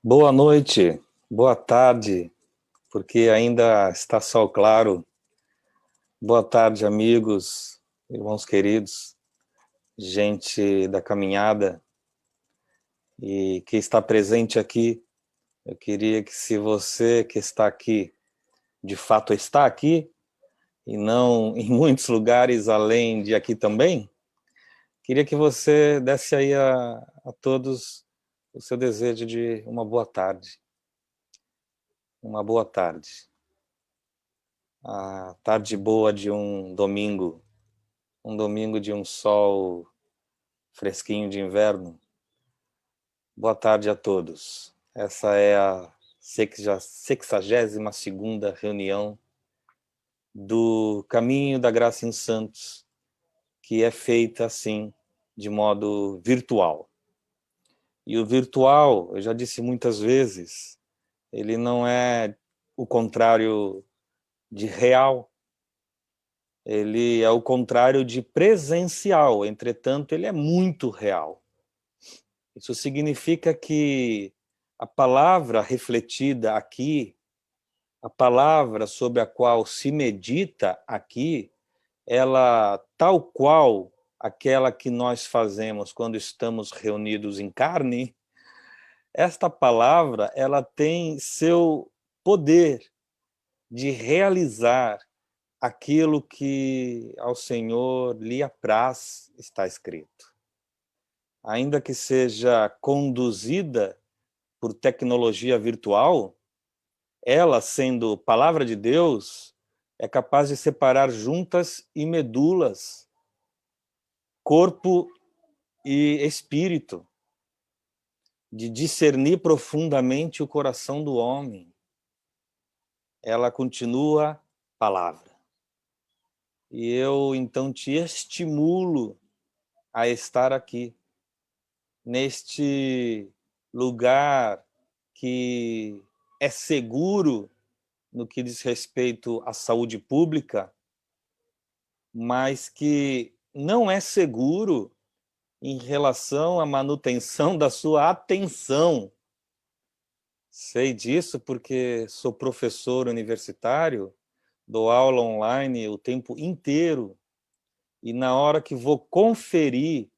Boa noite, boa tarde, porque ainda está sol claro. Boa tarde, amigos, irmãos queridos, gente da caminhada e que está presente aqui. Eu queria que, se você que está aqui, de fato está aqui, e não em muitos lugares além de aqui também, queria que você desse aí a todos o seu desejo de uma boa tarde. Uma boa tarde. A tarde boa de um domingo de um sol fresquinho de inverno. Boa tarde a todos. Essa é a 62ª reunião do Caminho da Graça em Santos, que é feita assim, de modo virtual. E o virtual, eu já disse muitas vezes, ele não é o contrário de real, ele é o contrário de presencial, entretanto, ele é muito real. Isso significa que a palavra refletida aqui, a palavra sobre a qual se medita aqui, ela, tal qual aquela que nós fazemos quando estamos reunidos em carne, esta palavra, ela tem seu poder de realizar aquilo que ao Senhor lhe apraz, está escrito. Ainda que seja conduzida por tecnologia virtual, ela, sendo palavra de Deus, é capaz de separar juntas e medulas, corpo e espírito, de discernir profundamente o coração do homem. Ela continua palavra. E eu, então, te estimulo a estar aqui, neste lugar que é seguro no que diz respeito à saúde pública, mas que não é seguro em relação à manutenção da sua atenção. Sei disso porque sou professor universitário, dou aula online o tempo inteiro, e na hora que vou conferir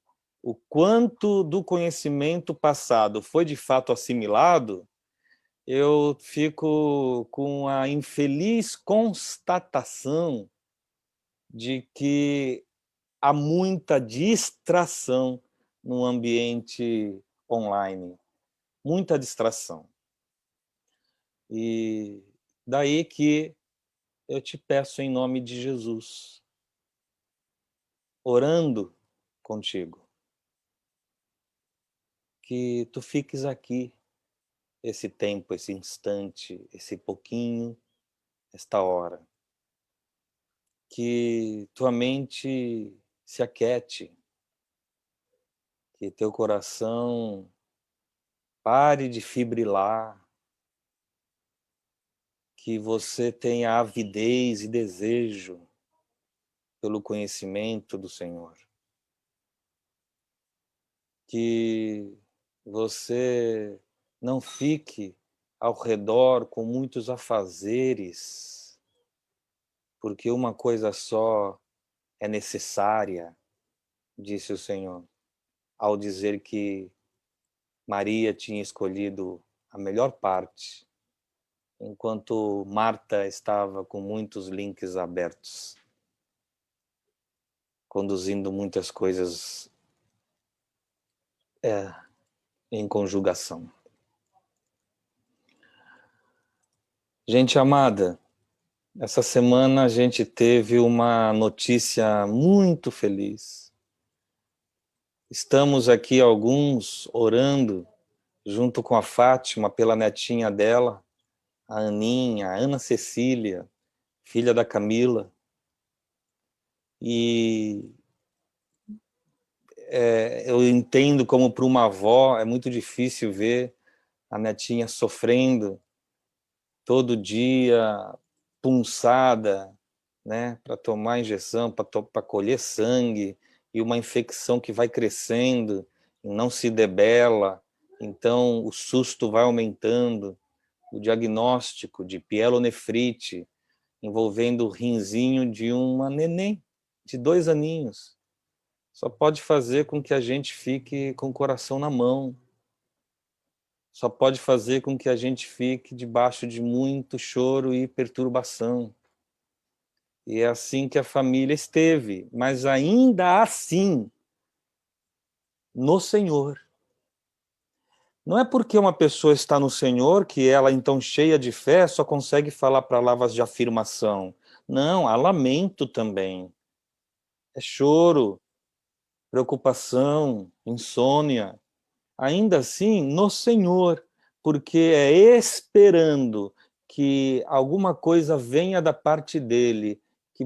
o quanto do conhecimento passado foi de fato assimilado, eu fico com a infeliz constatação de que há muita distração no ambiente online, muita distração. E daí que eu te peço em nome de Jesus, orando contigo, que tu fiques aqui esse tempo, esse instante, esse pouquinho, esta hora. Que tua mente se aquete, que teu coração pare de fibrilar, que você tenha avidez e desejo pelo conhecimento do Senhor. Que você não fique ao redor com muitos afazeres, porque uma coisa só é necessária, disse o Senhor, ao dizer que Maria tinha escolhido a melhor parte, enquanto Marta estava com muitos links abertos, conduzindo muitas coisas em conjugação. Gente amada, essa semana a gente teve uma notícia muito feliz. Estamos aqui alguns orando junto com a Fátima pela netinha dela, a Aninha, a Ana Cecília, filha da Camila. E eu entendo como para uma avó é muito difícil ver a netinha sofrendo todo dia, punçada, né, para tomar injeção, para colher sangue, e uma infecção que vai crescendo e não se debela, Então o susto vai aumentando, o diagnóstico de pielonefrite, envolvendo o rinzinho de uma neném de 2 aninhos, só pode fazer com que a gente fique com o coração na mão, só pode fazer com que a gente fique debaixo de muito choro e perturbação. E é assim que a família esteve, mas ainda assim, no Senhor. Não é porque uma pessoa está no Senhor que ela, então, cheia de fé, só consegue falar palavras de afirmação. Não, há lamento também. É choro, preocupação, insônia. Ainda assim, no Senhor, porque é esperando que alguma coisa venha da parte dele, que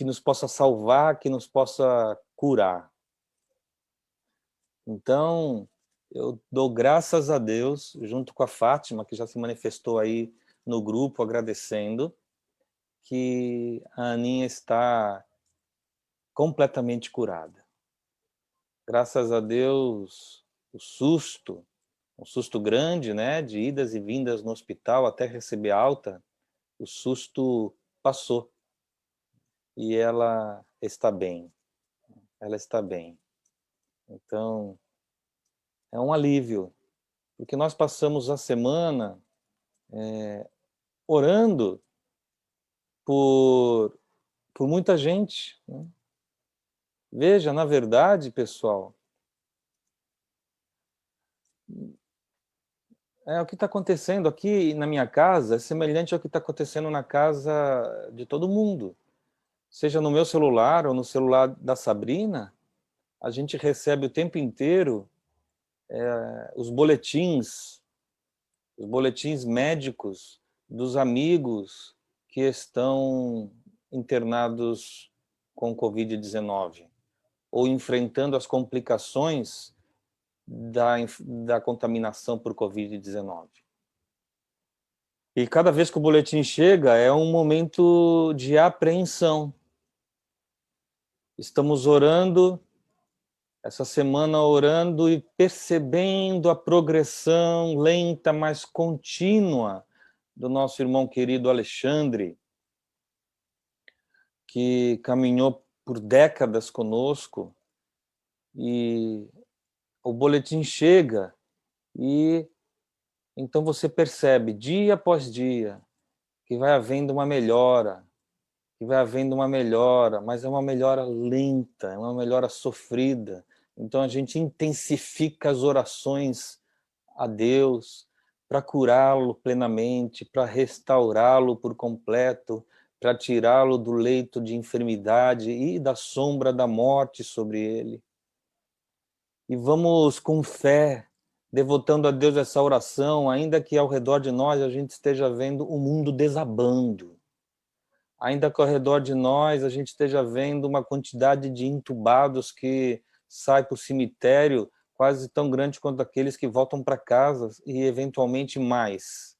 nos possa salvar, que nos possa curar. Então, eu dou graças a Deus, junto com a Fátima, que já se manifestou aí no grupo, agradecendo, que a Aninha está completamente curada. Graças a Deus, o susto, um susto grande, né, de idas e vindas no hospital até receber alta, o susto passou e ela está bem. Ela está bem. Então, é um alívio, porque nós passamos a semana orando por, por muita gente, né? Veja, na verdade, pessoal, o que está acontecendo aqui na minha casa é semelhante ao que está acontecendo na casa de todo mundo. Seja no meu celular ou no celular da Sabrina, a gente recebe o tempo inteiro os boletins médicos dos amigos que estão internados com Covid-19 ou enfrentando as complicações da contaminação por Covid-19. E cada vez que o boletim chega, é um momento de apreensão. Estamos orando, essa semana orando e percebendo a progressão lenta, mas contínua do nosso irmão querido Alexandre, que caminhou por décadas conosco, e o boletim chega e então você percebe, dia após dia, que vai havendo uma melhora, mas é uma melhora lenta, é uma melhora sofrida. Então a gente intensifica as orações a Deus para curá-lo plenamente, para restaurá-lo por completo, para tirá-lo do leito de enfermidade e da sombra da morte sobre ele. E vamos com fé, devotando a Deus essa oração, ainda que ao redor de nós a gente esteja vendo o mundo desabando. Ainda que ao redor de nós a gente esteja vendo uma quantidade de entubados que sai para o cemitério quase tão grande quanto aqueles que voltam para casa e eventualmente mais.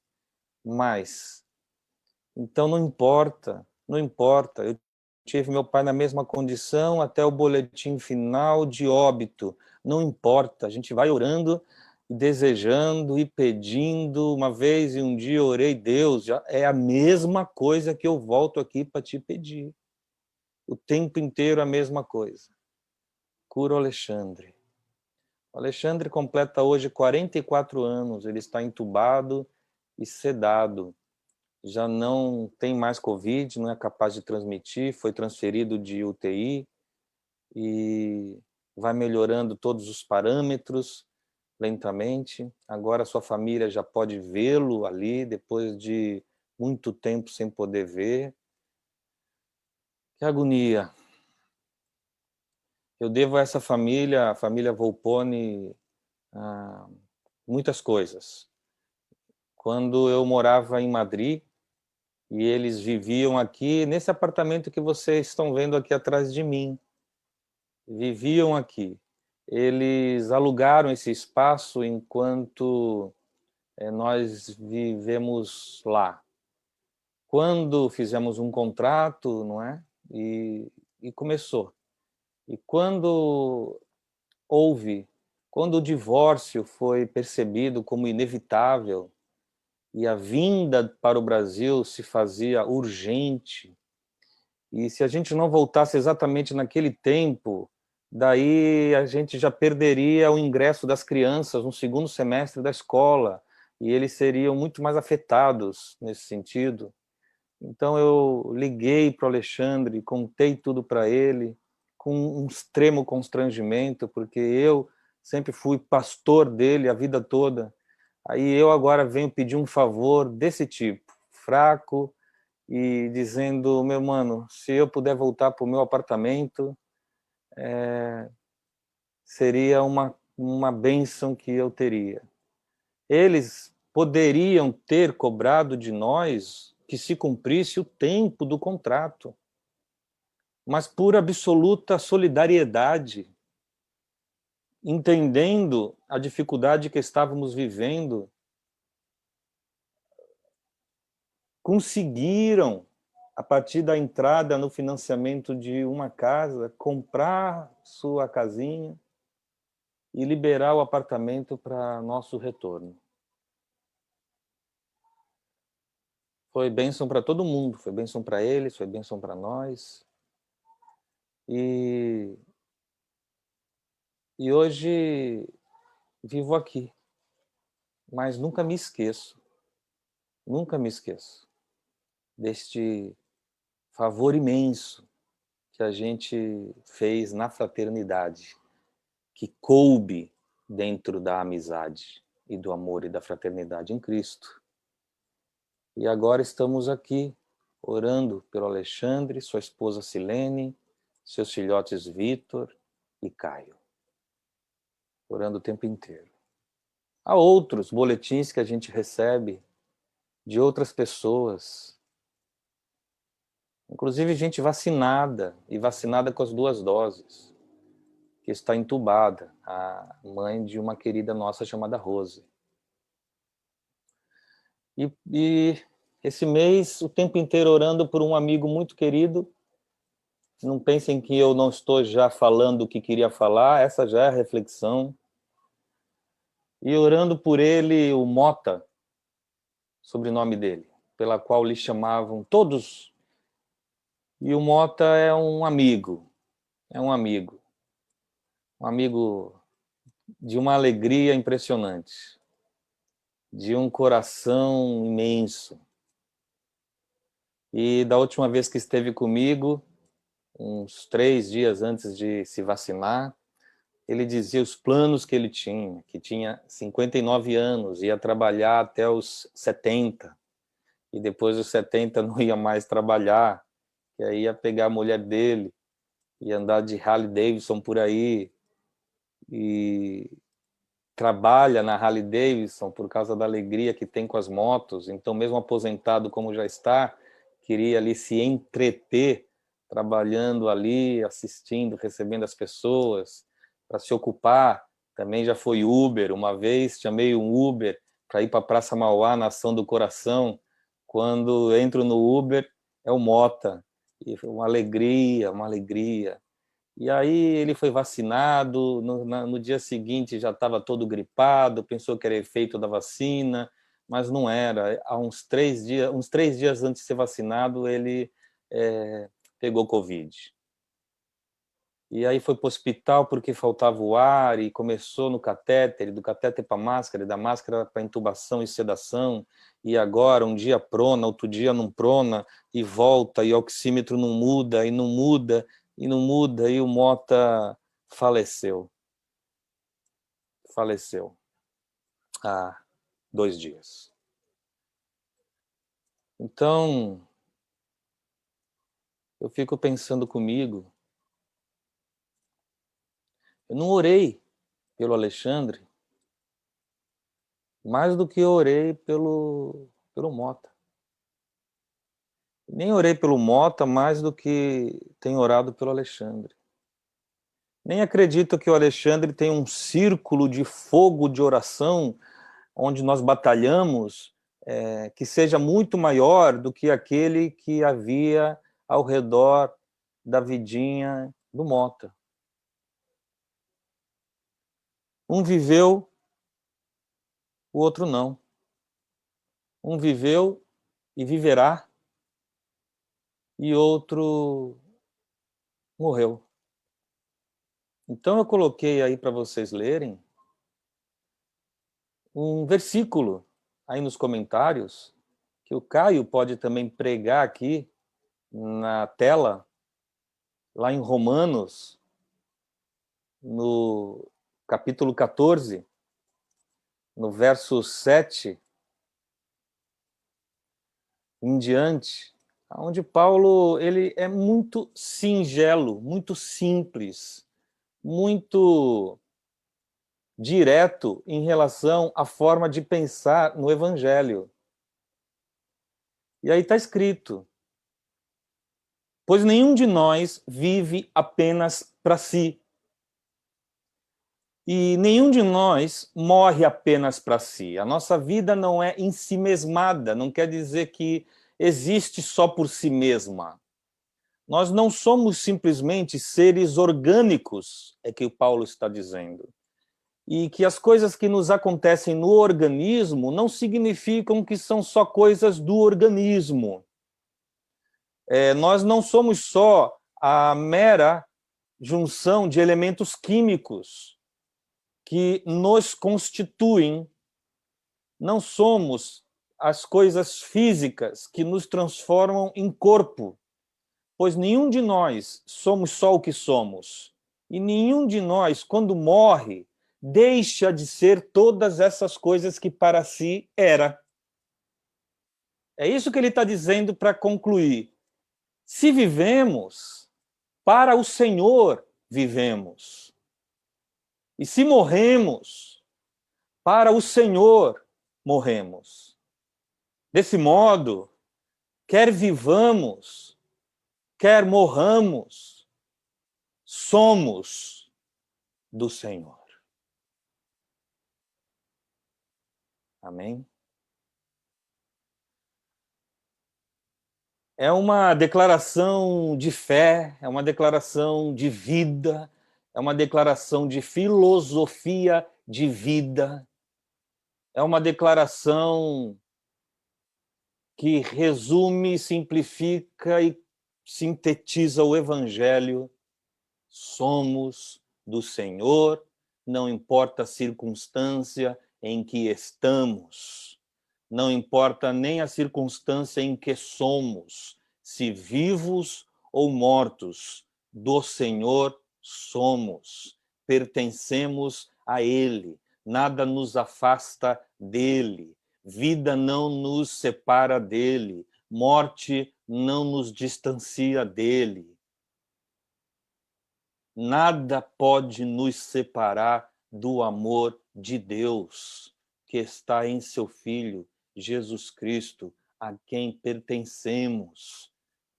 Então não importa, não importa. Eu tive meu pai na mesma condição até o boletim final de óbito. Não importa, a gente vai orando, desejando e pedindo. Uma vez e um dia eu orei, Deus, já é a mesma coisa que eu volto aqui para te pedir. O tempo inteiro a mesma coisa. Cura o Alexandre. O Alexandre completa hoje 44 anos, ele está entubado e sedado. Já não tem mais Covid, não é capaz de transmitir, foi transferido de UTI e vai melhorando todos os parâmetros lentamente. Agora sua família já pode vê-lo ali, depois de muito tempo sem poder ver. Que agonia! Eu devo a essa família, a família Volpone, muitas coisas. Quando eu morava em Madrid, e eles viviam aqui, nesse apartamento que vocês estão vendo aqui atrás de mim, viviam aqui. Eles alugaram esse espaço enquanto nós vivemos lá. Quando fizemos um contrato, não é? E começou. E quando houve Quando o divórcio foi percebido como inevitável e a vinda para o Brasil se fazia urgente, e se a gente não voltasse exatamente naquele tempo, daí a gente já perderia o ingresso das crianças no segundo semestre da escola, e eles seriam muito mais afetados nesse sentido. Então eu liguei para o Alexandre, contei tudo para ele, com um extremo constrangimento, porque eu sempre fui pastor dele a vida toda. Aí eu agora venho pedir um favor desse tipo, fraco, e dizendo, meu mano, se eu puder voltar para o meu apartamento, seria uma bênção que eu teria. Eles poderiam ter cobrado de nós que se cumprisse o tempo do contrato, mas por absoluta solidariedade, entendendo a dificuldade que estávamos vivendo, conseguiram, a partir da entrada no financiamento de uma casa, comprar sua casinha e liberar o apartamento para nosso retorno. Foi bênção para todo mundo, foi bênção para eles, foi bênção para nós. E hoje vivo aqui, mas nunca me esqueço deste favor imenso que a gente fez na fraternidade, que coube dentro da amizade e do amor e da fraternidade em Cristo. E agora estamos aqui, orando pelo Alexandre, sua esposa Silene, seus filhotes Vitor e Caio. Orando o tempo inteiro. Há outros boletins que a gente recebe de outras pessoas, inclusive gente vacinada, e vacinada com as 2 doses, que está entubada, a mãe de uma querida nossa chamada Rose. E esse mês, o tempo inteiro orando por um amigo muito querido. Não pensem que eu não estou já falando o que queria falar, essa já é a reflexão. E orando por ele, o Mota, sobrenome dele, pela qual lhe chamavam todos. E o Mota é um amigo, um amigo de uma alegria impressionante, de um coração imenso. E da última vez que esteve comigo, uns 3 dias antes de se vacinar, ele dizia os planos que tinha 59 anos, ia trabalhar até os 70, e depois dos 70 não ia mais trabalhar, que aí ia pegar a mulher dele, ia andar de Harley Davidson por aí, e trabalha na Harley Davidson por causa da alegria que tem com as motos, então mesmo aposentado como já está, queria ali se entreter, trabalhando ali, assistindo, recebendo as pessoas, para se ocupar. Também já foi Uber, uma vez chamei um Uber para ir para a Praça Mauá, na Ação do Coração, quando entro no Uber, é o Mota, e foi uma alegria, uma alegria. E aí ele foi vacinado, no dia seguinte já estava todo gripado, pensou que era efeito da vacina, mas não era. Há uns 3 dias antes de ser vacinado, ele pegou Covid. E aí foi para o hospital porque faltava o ar e começou no catéter, do catéter para a máscara, e da máscara para intubação e sedação, e agora um dia prona, outro dia não prona, e volta, e o oxímetro não muda, e não muda, e não muda, e o Mota faleceu. Faleceu há 2 dias. Então, eu fico pensando comigo, eu não orei pelo Alexandre mais do que eu orei pelo Mota. Nem orei pelo Mota mais do que tenho orado pelo Alexandre. Nem acredito que o Alexandre tem um círculo de fogo de oração onde nós batalhamos, que seja muito maior do que aquele que havia ao redor da vidinha do Mota. Um viveu, o outro não. Um viveu e viverá, e outro morreu. Então eu coloquei aí para vocês lerem um versículo aí nos comentários, que o Caio pode também pregar aqui na tela, lá em Romanos, no capítulo 14, no verso 7 em diante, onde Paulo ele é muito singelo, muito simples, muito direto em relação à forma de pensar no Evangelho. E aí está escrito: pois nenhum de nós vive apenas para si, e nenhum de nós morre apenas para si. A nossa vida não é ensimesmada, não quer dizer que existe só por si mesma. Nós não somos simplesmente seres orgânicos, é que o Paulo está dizendo. E que as coisas que nos acontecem no organismo não significam que são só coisas do organismo. Nós não somos só a mera junção de elementos químicos que nos constituem, não somos as coisas físicas que nos transformam em corpo, pois nenhum de nós somos só o que somos, e nenhum de nós, quando morre, deixa de ser todas essas coisas que para si era. É isso que ele está dizendo para concluir. Se vivemos, para o Senhor vivemos. E se morremos, para o Senhor morremos. Desse modo, quer vivamos, quer morramos, somos do Senhor. Amém? É uma declaração de fé, é uma declaração de vida, é uma declaração de filosofia de vida, é uma declaração que resume, simplifica e sintetiza o Evangelho. Somos do Senhor, não importa a circunstância em que estamos, não importa nem a circunstância em que somos, se vivos ou mortos, do Senhor somos, pertencemos a Ele, nada nos afasta dele, vida não nos separa dele, morte não nos distancia dele. Nada pode nos separar do amor de Deus que está em seu Filho, Jesus Cristo, a quem pertencemos,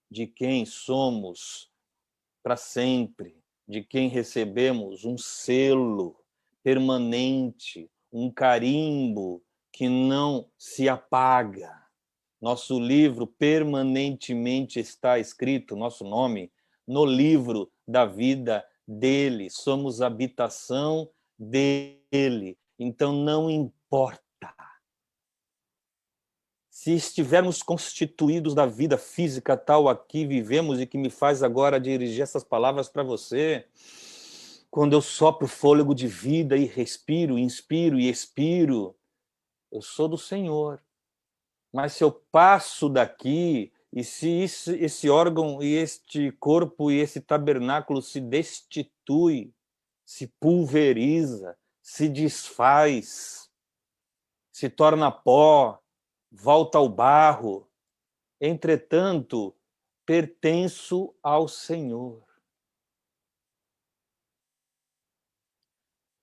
de quem somos para sempre, de quem recebemos um selo permanente, um carimbo que não se apaga. Nosso livro permanentemente está escrito, nosso nome, no livro da vida dele. Somos habitação dele. Então não importa se estivermos constituídos da vida física tal aqui vivemos e que me faz agora dirigir essas palavras para você. Quando eu sopro fôlego de vida e respiro, inspiro e expiro, eu sou do Senhor. Mas se eu passo daqui, e se esse órgão e este corpo e esse tabernáculo se destitui, se pulveriza, se desfaz, se torna pó, volta ao barro, entretanto, pertenço ao Senhor.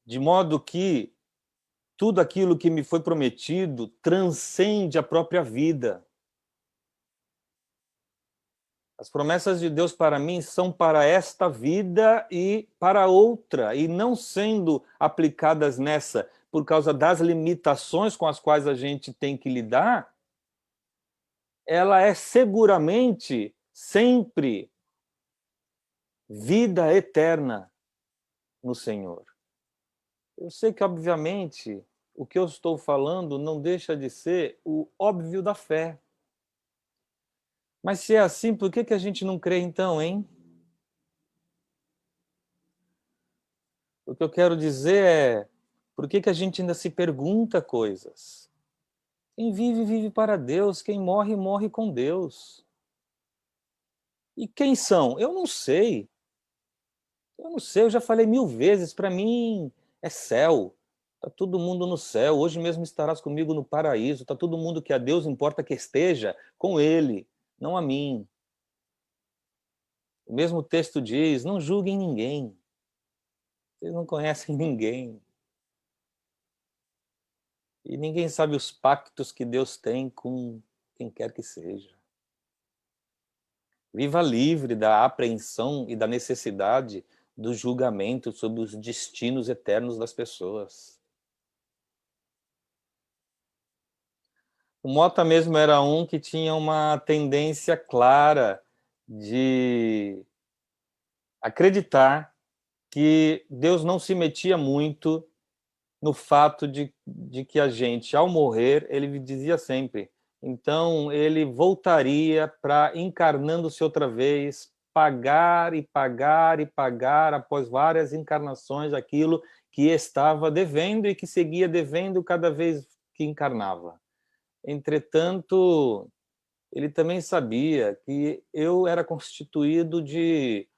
De modo que tudo aquilo que me foi prometido transcende a própria vida. As promessas de Deus para mim são para esta vida e para outra, e não sendo aplicadas nessa por causa das limitações com as quais a gente tem que lidar, ela é seguramente sempre vida eterna no Senhor. Eu sei que, obviamente, o que eu estou falando não deixa de ser o óbvio da fé. Mas se é assim, por que a gente não crê então, hein? O que eu quero dizer é, por que a gente ainda se pergunta coisas? Quem vive, vive para Deus. Quem morre, morre com Deus. E quem são? Eu não sei. Eu não sei, eu já falei 1000 vezes. Para mim, é céu. Está todo mundo no céu. Hoje mesmo estarás comigo no paraíso. Está todo mundo que a Deus importa que esteja com Ele, não a mim. O mesmo texto diz, não julguem ninguém. Vocês não conhecem ninguém. E ninguém sabe os pactos que Deus tem com quem quer que seja. Viva livre da apreensão e da necessidade do julgamento sobre os destinos eternos das pessoas. O Mota mesmo era um que tinha uma tendência clara de acreditar que Deus não se metia muito no fato de que a gente, ao morrer, ele dizia sempre, então ele voltaria para, encarnando-se outra vez, pagar e pagar e pagar, após várias encarnações, aquilo que estava devendo e que seguia devendo cada vez que encarnava. Entretanto, ele também sabia que eu era constituído de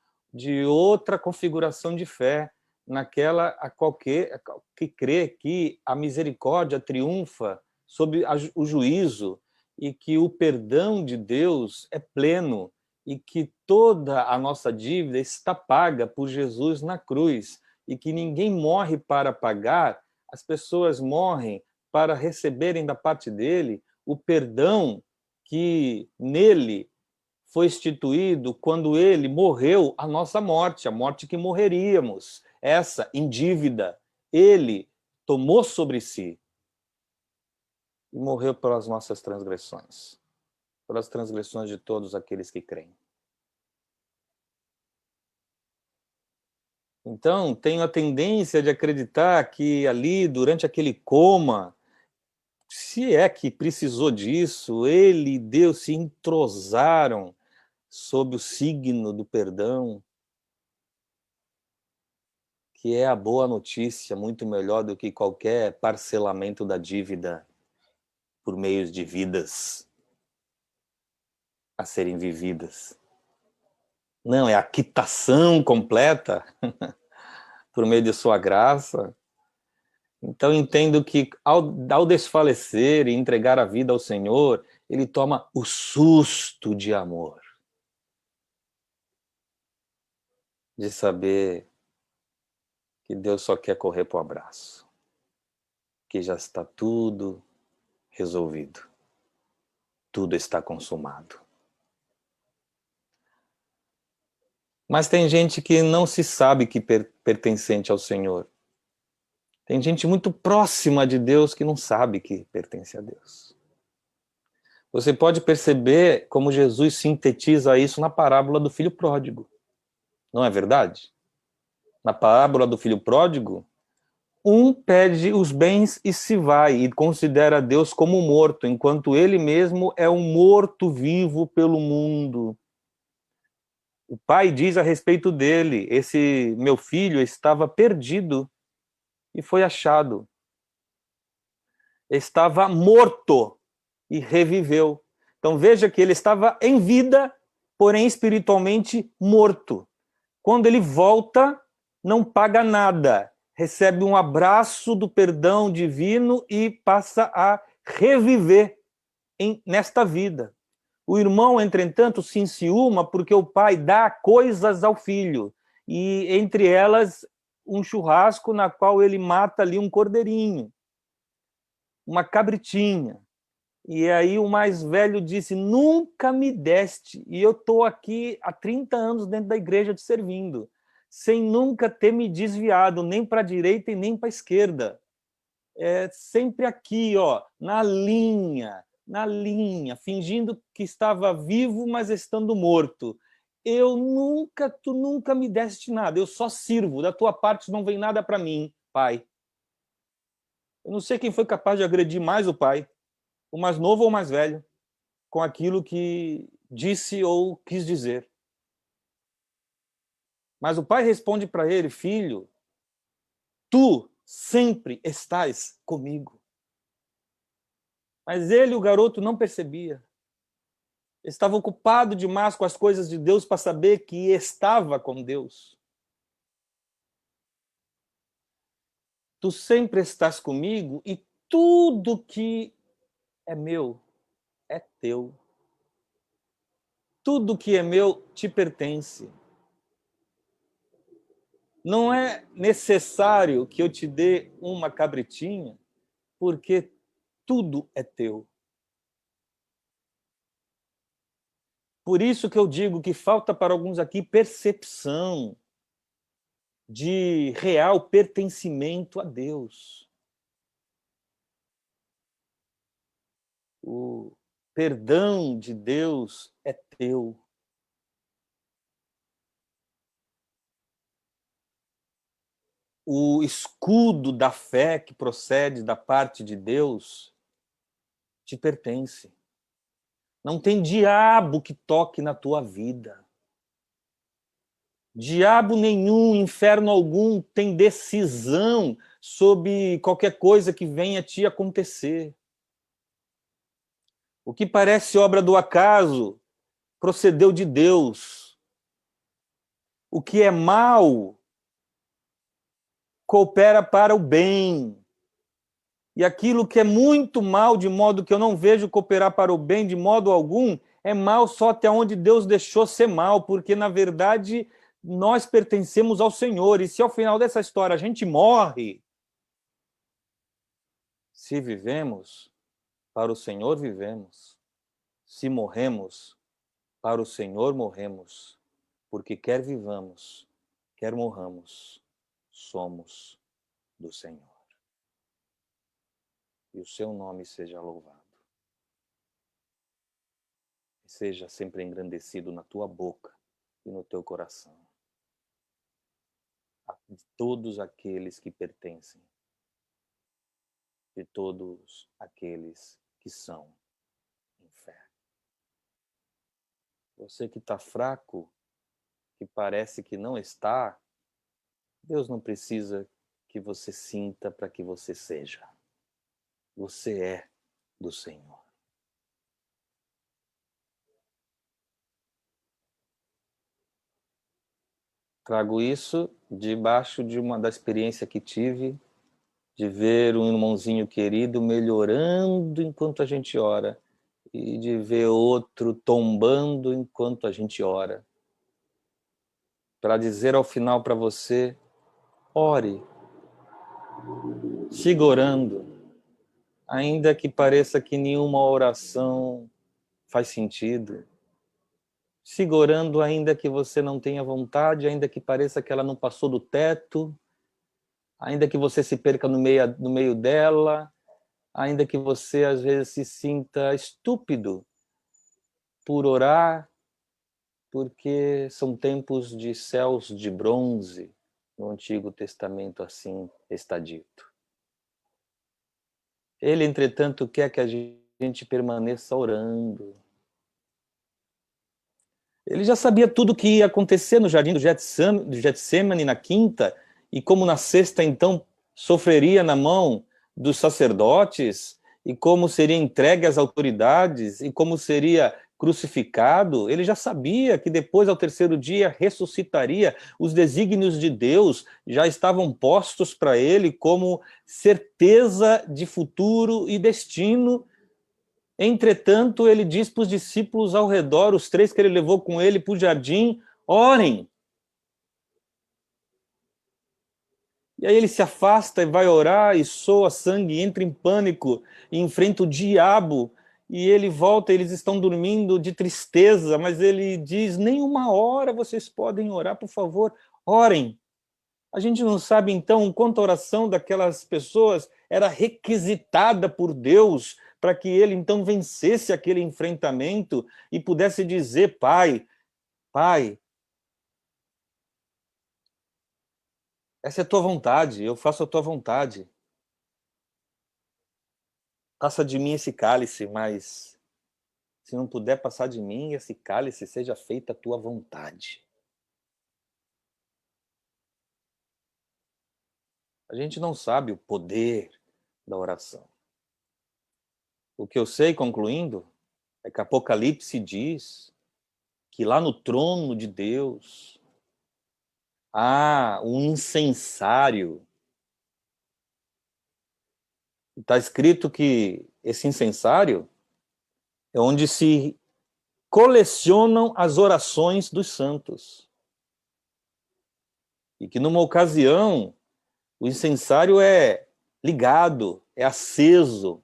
outra configuração de fé, naquela a qualquer que crê que a misericórdia triunfa sobre o juízo e que o perdão de Deus é pleno e que toda a nossa dívida está paga por Jesus na cruz e que ninguém morre para pagar, as pessoas morrem para receberem da parte dele o perdão que nele foi instituído quando ele morreu a nossa morte, a morte que morreríamos, essa em dívida. Ele tomou sobre si e morreu pelas nossas transgressões, pelas transgressões de todos aqueles que creem. Então, tenho a tendência de acreditar que ali, durante aquele coma, se é que precisou disso, ele e Deus se entrosaram sob o signo do perdão, que é a boa notícia, muito melhor do que qualquer parcelamento da dívida por meios de vidas a serem vividas. Não, é a quitação completa por meio de sua graça. Então entendo que ao desfalecer e entregar a vida ao Senhor, ele toma o susto de amor, de saber que Deus só quer correr para o abraço, que já está tudo resolvido, tudo está consumado. Mas tem gente que não se sabe que pertencente ao Senhor. Tem gente muito próxima de Deus que não sabe que pertence a Deus. Você pode perceber como Jesus sintetiza isso na parábola do filho pródigo. Não é verdade? Na parábola do filho pródigo, um pede os bens e se vai, e considera Deus como morto, enquanto ele mesmo é um morto-vivo pelo mundo. O pai diz a respeito dele, esse meu filho estava perdido e foi achado. Estava morto e reviveu. Então veja que ele estava em vida, porém espiritualmente morto. Quando ele volta, não paga nada, recebe um abraço do perdão divino e passa a reviver nesta vida. O irmão, entretanto, se enciuma porque o pai dá coisas ao filho, e entre elas um churrasco na qual ele mata ali um cordeirinho, uma cabritinha. E aí o mais velho disse, nunca me deste, e eu estou aqui há 30 anos dentro da igreja te servindo, sem nunca ter me desviado, nem para a direita e nem para a esquerda. É sempre aqui, ó, na linha, fingindo que estava vivo, mas estando morto. Tu nunca me deste nada, eu só sirvo, da tua parte não vem nada para mim, pai. Eu não sei quem foi capaz de agredir mais o pai, o mais novo ou o mais velho, com aquilo que disse ou quis dizer. Mas o pai responde para ele: filho, tu sempre estás comigo. Mas ele, o garoto, não percebia. Estava ocupado demais com as coisas de Deus para saber que estava com Deus. Tu sempre estás comigo e tudo que é meu é teu. Tudo que é meu te pertence. Não é necessário que eu te dê uma cabritinha, porque tudo é teu. Por isso que eu digo que falta para alguns aqui percepção de real pertencimento a Deus. O perdão de Deus é teu. O escudo da fé que procede da parte de Deus te pertence. Não tem diabo que toque na tua vida. Diabo nenhum, inferno algum tem decisão sobre qualquer coisa que venha te acontecer. O que parece obra do acaso procedeu de Deus. O que é mal coopera para o bem. E aquilo que é muito mal, de modo que eu não vejo cooperar para o bem de modo algum, é mal só até onde Deus deixou ser mal, porque, na verdade, nós pertencemos ao Senhor. E se ao final dessa história a gente morre, se vivemos, para o Senhor vivemos. Se morremos, para o Senhor morremos. Porque quer vivamos, quer morramos, somos do Senhor. E o seu nome seja louvado. Seja sempre engrandecido na tua boca e no teu coração. De todos aqueles que pertencem, de todos aqueles que são em fé. Você que está fraco, que parece que não está, Deus não precisa que você sinta para que você seja. Você é do Senhor. Trago isso debaixo de uma da experiência que tive de ver um irmãozinho querido melhorando enquanto a gente ora e de ver outro tombando enquanto a gente ora. Para dizer ao final para você, ore, siga orando, ainda que pareça que nenhuma oração faz sentido. Siga orando ainda que você não tenha vontade, ainda que pareça que ela não passou do teto, ainda que você se perca no meio dela, ainda que você às vezes se sinta estúpido por orar, porque são tempos de céus de bronze, no Antigo Testamento assim está dito. Ele, entretanto, quer que a gente permaneça orando. Ele já sabia tudo o que ia acontecer no jardim do Getsemane na quinta, e como na sexta, então, sofreria na mão dos sacerdotes, e como seria entregue às autoridades, e como seria crucificado. Ele já sabia que depois, ao terceiro dia, ressuscitaria. Os desígnios de Deus já estavam postos para ele como certeza de futuro e destino. Entretanto, ele diz para os discípulos ao redor, os três que ele levou com ele para o jardim, orem. E aí ele se afasta e vai orar e soa sangue, entra em pânico e enfrenta o diabo. E ele volta, eles estão dormindo de tristeza, mas ele diz, nem uma hora vocês podem orar, por favor, orem. A gente não sabe, então, o quanto a oração daquelas pessoas era requisitada por Deus para que ele, então, vencesse aquele enfrentamento e pudesse dizer, Pai, Pai, essa é a tua vontade, eu faço a tua vontade. passa de mim esse cálice, mas se não puder passar de mim esse cálice, seja feita a tua vontade. A gente não sabe o poder da oração. O que eu sei, concluindo, é que Apocalipse diz que lá no trono de Deus há um incensário. Está escrito que esse incensário é onde se colecionam as orações dos santos. E que numa ocasião o incensário é ligado, é aceso,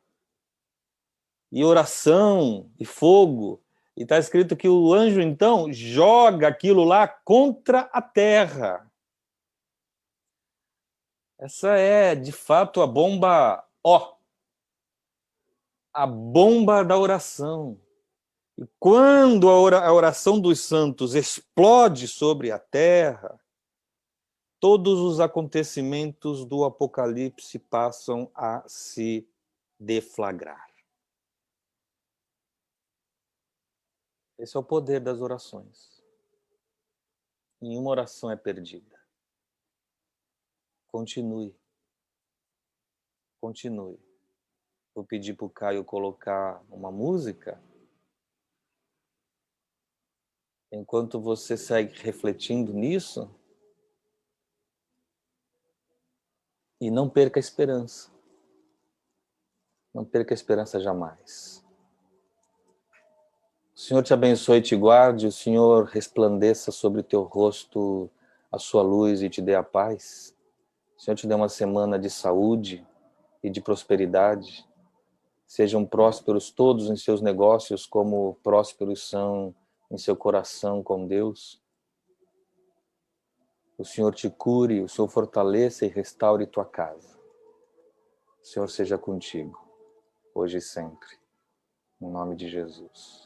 e oração, e fogo. E está escrito que o anjo, então, joga aquilo lá contra a terra. Essa é, de fato, a bomba, a bomba da oração. E quando a oração dos santos explode sobre a terra, todos os acontecimentos do Apocalipse passam a se deflagrar. Esse é o poder das orações. Nenhuma oração é perdida. Continue. Continue. Vou pedir para o Caio colocar uma música. Enquanto você segue refletindo nisso, e não perca a esperança. Não perca a esperança jamais. O Senhor te abençoe e te guarde, o Senhor resplandeça sobre o teu rosto a sua luz e te dê a paz. O Senhor te dê uma semana de saúde e de prosperidade. Sejam prósperos todos em seus negócios, como prósperos são em seu coração com Deus. O Senhor te cure, o Senhor fortaleça e restaure tua casa. O Senhor seja contigo, hoje e sempre. Em nome de Jesus.